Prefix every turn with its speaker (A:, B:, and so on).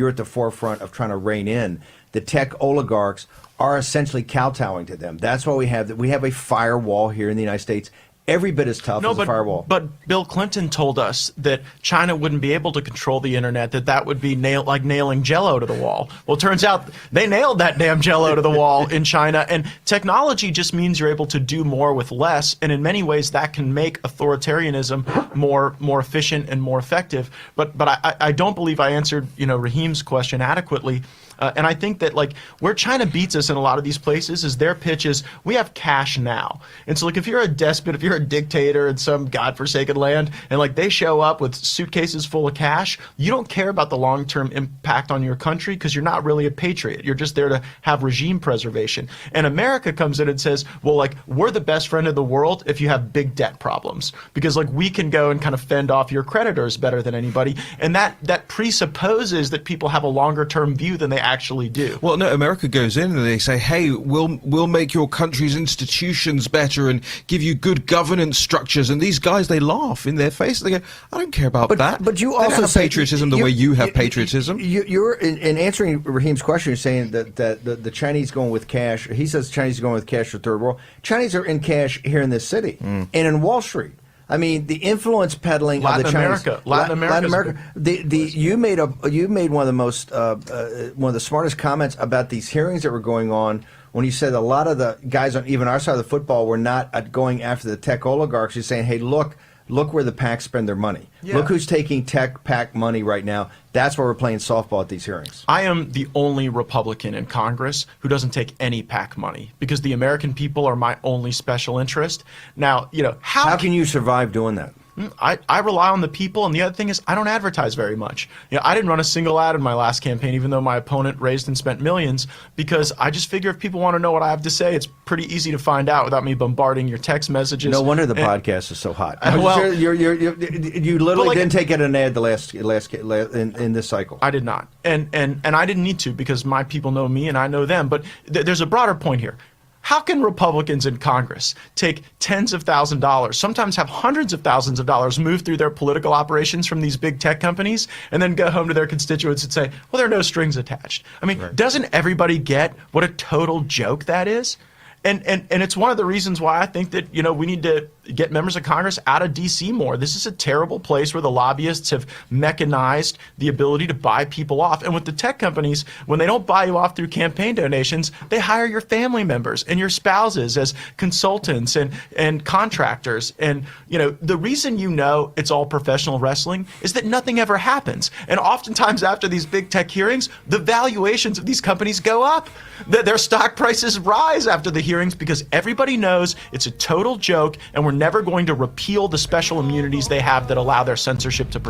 A: you're at the forefront of trying to rein in. The tech oligarchs are essentially kowtowing to them. That's why we have a firewall here in the United States. Every bit as tough as a firewall.
B: But Bill Clinton told us that China wouldn't be able to control the internet, that would be like nailing Jell-O to the wall. Well, it turns out they nailed that damn Jell-O to the wall in China. And technology just means you're able to do more with less. And in many ways, that can make authoritarianism more efficient and more effective. But I don't believe I answered Raheem's question adequately. And I think that like where China beats us in a lot of these places is their pitch is we have cash now. And so like if you're a despot, if you're a dictator in some godforsaken land and like they show up with suitcases full of cash, you don't care about the long-term impact on your country because you're not really a patriot. You're just there to have regime preservation. And America comes in and says, well, like we're the best friend in the world if you have big debt problems because like we can go and kind of fend off your creditors better than anybody. And that presupposes that people have a longer-term view than they actually do.
C: Well, no, America goes in and they say, hey, we'll make your country's institutions better and give you good governance structures. And these guys, they laugh in their face. They go, I don't care about that.
A: But you
C: they
A: also
C: don't have patriotism the way you have patriotism.
A: You're in answering Raheem's question, you're saying that the Chinese going with cash. He says Chinese are going with cash for third world. Chinese are in cash here in this city and in Wall Street. I mean, the influence peddling of the Chinese,
B: Latin America.
A: You made one of the smartest comments about these hearings that were going on when you said a lot of the guys on even our side of the football were not going after the tech oligarchs. You're saying, hey, look where the PACs spend their money. Yeah. Look who's taking tech PAC money right now. That's why we're playing softball at these hearings.
B: I am the only Republican in Congress who doesn't take any PAC money because the American people are my only special interest. Now,
A: how can you survive doing that?
B: I rely on the people, and the other thing is I don't advertise very much. I didn't run a single ad in my last campaign, even though my opponent raised and spent millions, because I just figure if people want to know what I have to say, it's pretty easy to find out without me bombarding your text messages.
A: No wonder the podcast is so hot. Well, you literally didn't take it an ad in this cycle.
B: I did not, and I didn't need to because my people know me and I know them. But there's a broader point here. How can Republicans in Congress take tens of thousands of dollars, sometimes have hundreds of thousands of dollars moved through their political operations from these big tech companies and then go home to their constituents and say, well, there are no strings attached? I mean, Doesn't everybody get what a total joke that is? And it's one of the reasons why I think that, we need to get members of Congress out of D.C. more. This is a terrible place where the lobbyists have mechanized the ability to buy people off. And with the tech companies, when they don't buy you off through campaign donations, they hire your family members and your spouses as consultants and contractors. And, the reason it's all professional wrestling is that nothing ever happens. And oftentimes after these big tech hearings, the valuations of these companies go up. Their stock prices rise after the hearings because everybody knows it's a total joke and we're never going to repeal the special immunities they have that allow their censorship to proceed.